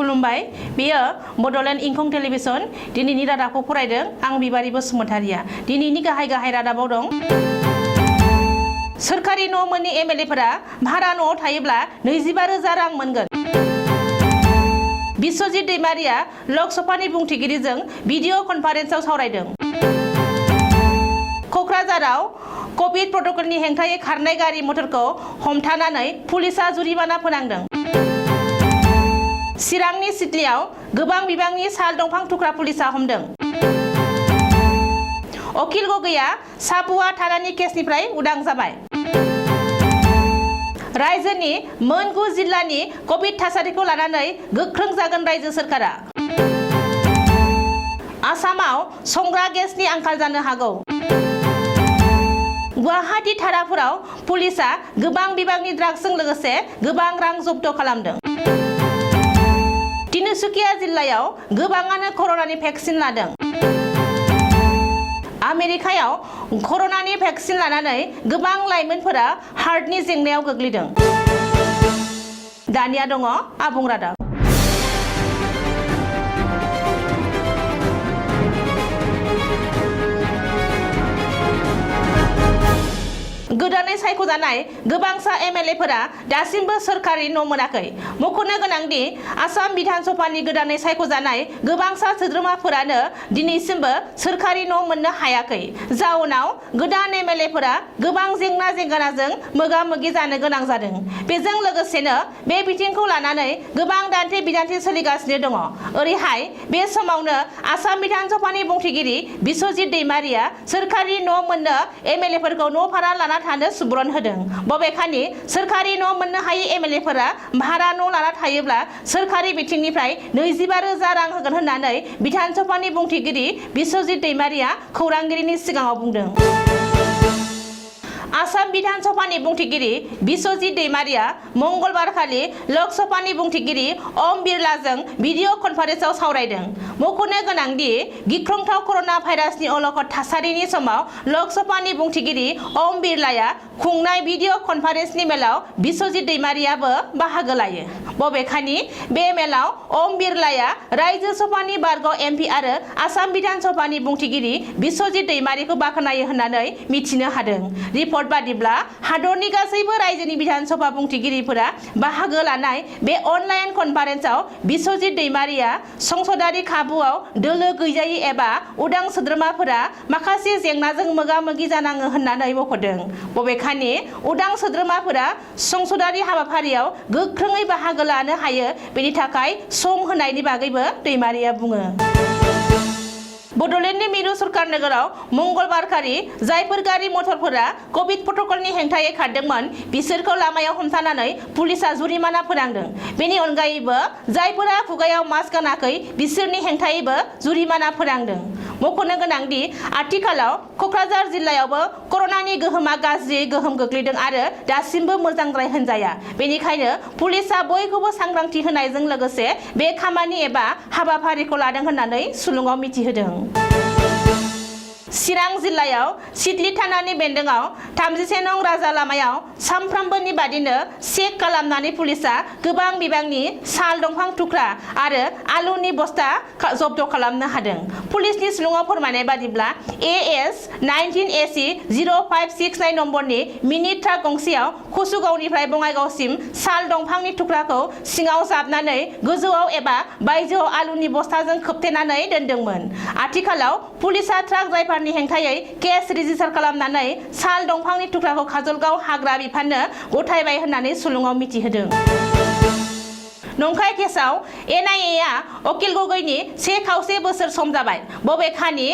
खुलुमबाय बेयो बड'लेण्ड इंखं टेलिभिजन दिनैनि रादाबखौ फरायदों आं बिबारि बसुमतारिया। दिनैनि गाहाय रादाबाव दं सोरखारि न' मोननि एमएलएफोरा भारा न'आव थायोब्ला 25,000 रां मोनगोन। बिस्वजित दैमारिया लकसभानि बुंथिगिरिजों भिडिअ कनफारेन्सआव सावरायदों। क'क्राझाराव कभिड प्रट'कलनि हेंथायै खारनाय गारि मटरखौ हमथानानै पुलिसआ जुरिमाना फोनांदों। चिरांनि सिडलीआव गोबां बिबांनि साल दंफां थुख्रा पुलिसआ हमदों। अखिल गगैया साबुआ थानानि केसनिफ्राय उदां जाबाय। रायजोनि मोन 9 जिल्लानि कभिड थासारिखौ लानानै गोख्रों जागोन रायजो सोरखारा। आसामाव संग्रा गेसनि आंखाल जानो हागौ। गुवाहाटी थाराफोराव पुलिसआ गोबां बिबांनि ड्राग्सजों लोगोसे गोबां रां जब्द खालामदों। तिनसुकिया जिल्लायाव गोबाङानो कर'नानि भेक्सिन लादों। आमेरिकायाव कर'नानि भेक्सिन लानानै गोबां लाइमोनफोरा हार्टनि जेंनायाव गोग्लैदों। दानिया दङ आबुं रादाब। गोदानै सायख'जानाय गोबांसा एमएलएफोरा दासिमबो सोरखारि न' मोनाखै। मख'नो गोनांदि आसाम बिधान सभानि गोदानै सायख'जानाय गोबांसा सोद्रोमाफोरानो दिनैसिमबो सोरखारि न' मोननो हायाखै। जाउनाव गोदान एमएलएफोरा गोबां जेंना जेंगोनाजों मोगा-मोगि जानो गोनां जादों। बेजों लोगोसेनो बे बिथिंखौ लानानै गोबां दान्थे बिदान्थे सोलिगासिनो दङ। ओरैहाय बे समावनो आसाम बिधान सभानि बुंथिगिरि बिस्वजित दैमारिया सोरखारि न' मोननो एमएलएफोरखौ न' भारा लाना थानो सुबुरुन होदों। बबेखानि सोरखारि न' मोननो हायै एमएलएफोरा भारा न' लाना थायोब्ला सोरखारि बिथिंनिफ्राय 25,000 रां होगोन होननानै बिधान सभानि बुंथिगिरि बिस्वजित दैमारिया खौरांगिरिनि सिगाङाव बुंदों। आसाम बिधान सभानि बुंथिगिरि बिस्वजित दैमारिया मंगलबारखालि लकसभानि बुंथिगिरि ओम बिरलाजों भिडिअ कनफारेन्सआव सावरायदों। मख'नो गोनांदि गिख्रंथाव कर'ना भाइरासनि अलखद थासारिनि समाव लकसभानि बुंथिगिरि ओम बिरलाया खुंनाय भिडिअ कनफारेन्सनि मेलाव बिस्वजित दैमारियाबो बाहागो लायो। बबेखानि बे मेलाव ओम बिरलाया रायजो सभानि बारग' एमपि आरो आसाम बिधान सभानि बुंथिगिरि बिस्वजित दैमारिखौ बाख्नायो होननानै मिथिनो हादों। रिपर्ट बादिब्ला हादरनि गासैबो रायजोनि बिधान सभा बुंथिगिरिफोरा बाहागो लानाय बे अनलाइन कनफारेन्सआव बिस्वजित दैमारिया संसदारि खाबुआव दोलो गैजायै एबा उदां सोद्रोमाफोरा माखासे जेंनाजों मोगा-मोगि जानाङो होननानै मख'दों। बबेखानि उदां सोद्रोमाफोरा संसदारि हाबाफारियाव गोख्रोङै बाहागो लानो हायो बेनि थाखाय सम होनायनि बागैबो दैमारिया बुङो। बड'लेण्डनि मिरु सरकार नोगोराव मंगलबारखालि जायफोर गारि मटरफोरा कभिड प्रट'कलनि हेंथायै खारदोंमोन बिसोरखौ लामायाव हमथानानै पुलिसआ जुरिमाना फोनांदों। बेनि अनगायैबो जायफोरा खुगायाव मास्क गानाखै बिसोरनि हेंथायैबो जुरिमाना फोनांदों। मख'नो गोनांदि आथिखालाव क'क्राझार जिल्लायावबो कर'नानि गोहोमा गाज्रियै गोहोम गोग्लैदों आरो दासिमबो मोजांद्राय होनजाया। बेनिखायनो पुलिसआ बयखौबो सांग्रांथि होनायजों लोगोसे बे खामानि एबा हाबाफारिखौ लादों होननानै सुलुङाव मिथिहोदों। चिरां जिल्लायाव सिडली थानानि बेन्दोंआव 31 नं राजा लामायाव सानफ्रोमबोनि बादिनो चेक खालामनानै पुलिसआ गोबां बिबांनि साल दंफां थुख्रा आरो आलुनि बस्ता जब्द खालामनो हादों। पुलिसनि सुलुङाव फोरमायनाय बादिब्ला AS 19 AC 0569 नम्बरनि मिनि ट्राक गंसेयाव कसुगावनिफ्राय बङाइगावसिम साल दंफांनि थुख्राखौ सिङाव जाबनानै गोजौआव एबा बायजोआव आलुनि बस्ताजों खोबथेनानै दोनदोंमोन। आथिखालाव पुलिसआ ट्राक ड्राइभारनि हेंथायै केस रेजिस्टार खालामनानै साल दंफांनि थुख्राखौ काजलगाव हाग्रा बिफाननो गथायबाय होननानै सुलुङाव मिथिहोदों। नंखाय केसआव NIA आ अखिल गगैनि 1.5 बोसोर सम जाबाय। बबेखानि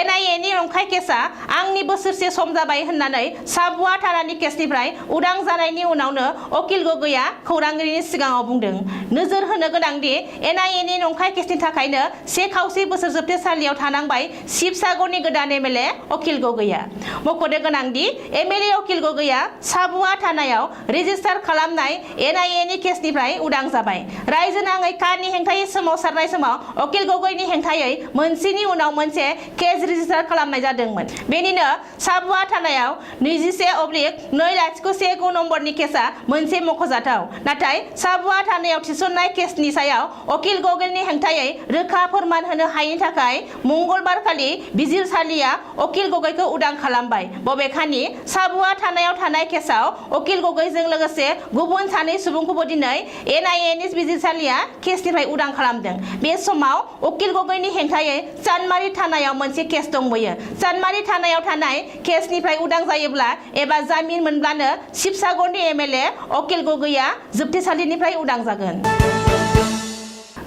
NIA नि नंखाय केसआ आंनि बोसोरसे सम जाबाय होननानै साबुआ थानानि केसनिफ्राय उदां जानायनि उनावनो अखिल गगैया खौरांगिरिनि सिगाङाव बुंदों। नोजोर होनो गोनांदि NIA नि नंखाय केसनि थाखायनो 1.5 बोसोर जोबथेसालियाव थानांबाय शिबसागरनि गोदान MLA अखिल गगैया। मख'नो गोनांदि MLA अखिल गगैया साबुआ थानायाव रेजिस्टार खालामनाय NIA नि केसनिफ्राय उदां जाबाय। रायजो नाङै कारनि हेंथायै सोमावसारनाय समाव अकिल गगैनि हेंथायै मोनसेनि उनाव मोनसे केस रेजिस्टार खालामनाय जादोंमोन। बेनिनो साबुआ थानायाव 21/201 नम्बरनि केसआ मोनसे मख'जाथाव। नाथाय साबुआ थानायाव थिसननाय केसनि सायाव अकिल गगैनि हेंथायै रोखा फोरमान होनो हायैनि थाखाय मंगलबारखालि बिजिरसालिया अकिल गगैखौ उदां खालामबाय। बबेखानि साबुआ थानायाव थानाय केसआव अकिल गगैजों लोगोसे गुबुन सानै सुबुंखौबो दिनै NIA नि बिजिरसालिया केसनिफ्राय उदां खालामदों। बे समाव अकिल गगैनि हेंथायै चान्दमारी थानायाव मोनसे केस दंबोयो। चान्दमारी थानायाव थानाय केसनिफ्राय उदां जायोब्ला एबा जामिन मोनब्लानो शिबसागरनि MLA अकिल गगैया जोबथेसालिनिफ्राय उदां जागोन।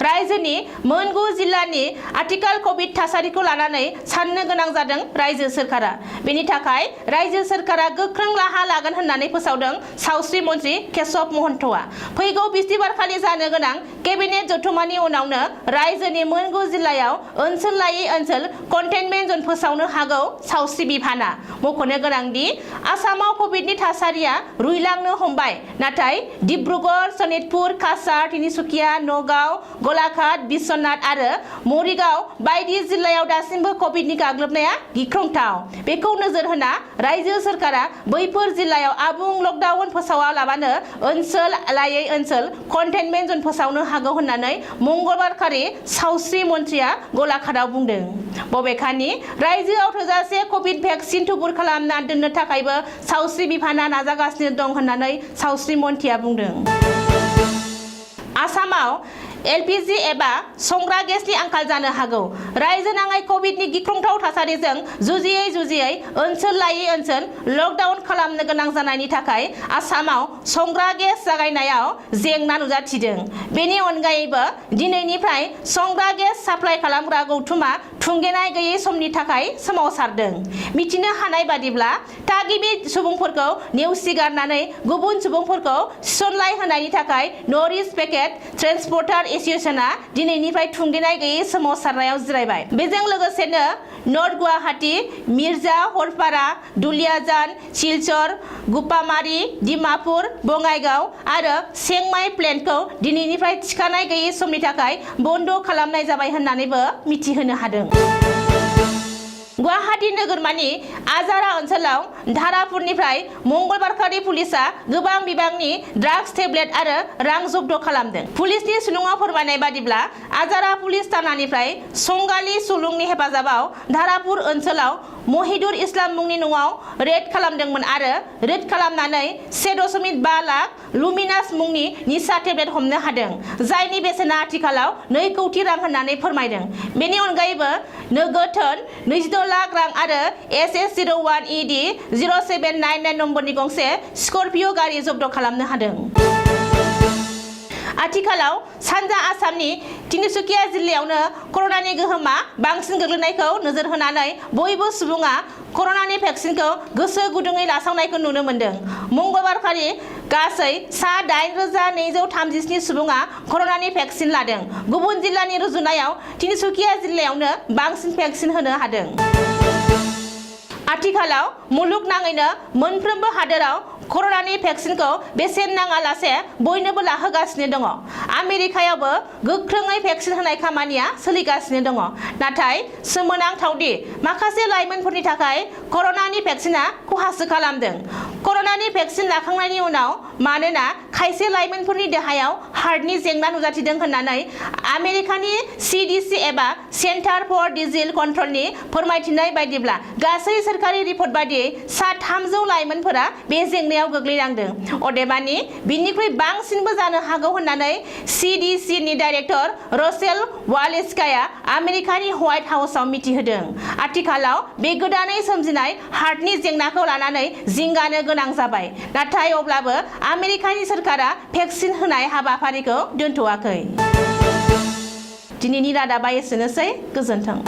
रायजोनि मोन 9 जिल्लानि आथिखाल कभिड थासारिखौ लानानै साननो गोनां जादों रायजो सोरखारा। बेनि थाखाय रायजो सोरखारा गोख्रों राहा लागोन होननानै फोसावदों सावस्रि मन्त्रि केशव महन्तआ। फैगौ बिस्थिबारखालि जानो गोनां केबिनेट जथुमानि उनावनो रायजोनि मोन 9 जिल्लायाव ओनसोल लायै ओनसोल कन्टेनमेन्ट जन फोसावनो हागौ सावस्रि बिफाना। मख'नो गोनांदि आसामाव कभिडनि थासारिया रुइलांनो हमबाय। नाथाय डिब्रुगड़, सनितपुर, काछार, तिनिसुकिया, नगाव, गलाघाट, बिश्वनाथ आरो मरिगाव बायदि जिल्लायाव दासिमबो कभिडनि गाग्लोबनाया गिख्रंथाव। बेखौ नोजोर होना रायजो सोरखारा बैफोर जिल्लायाव आबुं लकडाउन फोसावालाबानो ओनसोल लायै ओनसोल कन्टेनमेन्ट जन फोसावनो हागौ होननानै मंगलबारखालि सावस्रि मन्थ्रिया गलाघाटआव बुंदों। बबेखानि रायजोआव थोजासे कभिड भेक्सिन थुबुर खालामना दोननो थाखायबो सावस्रि बिफाना नाजागासिनो दं होननानै सावस्रि मन्थ्रिया बुंदों। आसामाव LPG एबा संग्रा गेसनि आंखाल जानो हागौ। रायजो नाङै कभिडनि गिख्रंथाव थासारिजों जुजियै ओनसोल लायै ओनसोल लकडाउन खालामनो गोनां जानायनि थाखाय आसामाव संग्रा गेस जागायनायाव जेंना नुजाथिदों। बेनि अनगायैबो दिनैनिफ्राय संग्रा गेस साप्लाइ खालामग्रा गौथुमा थुंगेनाय गैयै समनि थाखाय सोमावसारदों। मिथिनो हानाय बादिब्ला थागिबि सुबुंफोरखौ नेवसिगारनानै गुबुन सुबुंफोरखौ थिसनलाय होनायनि थाखाय नर्थ इस्ट पेकेट ट्रेन्सपर्टार एसोसिएशनआ दिनैनिफ्राय थुंगेनाय गैयै सोमावसारनायाव जिरायबाय। बेजों लोगोसेनो नर्थ गुवाहाटी, मिर्जा, हरपारा, दुलियाजान, सिलचर, गुपामारी, डिमापुर, बङाइगाव आरो सेंमाइ प्लेन्टखौ दिनैनिफ्राय थिखानाय गैयै समनि थाखाय बन्द खालामनाय जाबाय होननानैबो मिथिहोनो हादों। गुवाहाटी नोगोरमानि आजारा ओनसोलाव धारापुरनिफ्राय मंगलबारखालि पुलिसआ गोबां बिबांनि ड्राग्स टेब्लेट आरो रां जब्द खालामदों। पुलिसनि सुलुङाव फोरमायनाय बादिब्ला आजारा पुलिस थानानिफ्राय संगालि सुलुंनि हेफाजाबाव धारापुर ओनसोलाव महिदुर इस्लाम मुंनि न'आव रेड खालामदोंमोन आरो रेड खालामनानै 1.5 लाख लुमिनास मुंनि निसा टेब्लेट हमनो हादों, जायनि बेसेना आथिखालाव 2 कौटि रां होननानै फोरमायदों। बेनि अनगायैबो नोगोद धोन 26 लाख रां आरो SS01ED 0799 नम्बरनि गंसे स्कर्पिय' गारि जब्द खालामनो हादों। आथिखालाव सानजा आसामनि तिनिसुकिया जिल्लायावनो कर'नानि गोहोमा बांसिन गोग्लैनायखौ नोजोर होनानै बयबो सुबुङा कर'नानि भेक्सिनखौ गोसो गुदुङै लासावनायखौ नुनो मोन्दों। मंगलबारखालि गासै सा 8,237 सुबुङा कर'नानि भेक्सिन लादों। गुबुन जिल्लानि रुजुनायाव तिनिसुकिया जिल्लायावनो बांसिन भेक्सिन होनो हादों। आथिखालाव मुलुगनाङैनो मोनफ्रोमबो हादोराव कर'नानि भेक्सिनखौ बेसेन नाङालासे बयनोबो लाहोगासिनो दङ। आमेरिकायावबो गोख्रोङै भेक्सिन होनाय खामानिया सोलिगासिनो दङ। नाथाय सोमोनांथावदि माखासे लाइमोनफोरनि थाखाय कर'नानि भेक्सिना खहासो खालामदों। कर'नानि भेक्सिन लाखांनायनि उनाव मानोना खायसे लाइमोनफोरनि देहायाव हार्टनि जेंना नुजाथिदों होननानै आमेरिकानि CDC एबा सेन्टार फर डिजिज कन्ट्रलनि फोरमायथिनाय बायदिब्ला गासै सोरखारि रिपर्ट बादियै सा 300 लाइमोनफोरा बे जेंनायाव गोग्लैनांदों। अदेबानि बिनिख्रुइ बांसिनबो जानो हागौ होननानै CDC नि डाइरेक्टर रसेल वालेस्काया आमेरिकानि व्हाइट हाउसआव मिथिहोदों। आथिखालाव बे गोदानै सोमजिनाय हार्टनि जेंनाखौ लानानै जिंगानो गोनां जाबाय। नाथाय अब्लाबो आमेरिकानि सोरखारा भेक्सिन होनाय हाबाफारिखौ दोनथ'वाखै। दिनैनि रादाबा एसेनोसै। गोजोन्थों।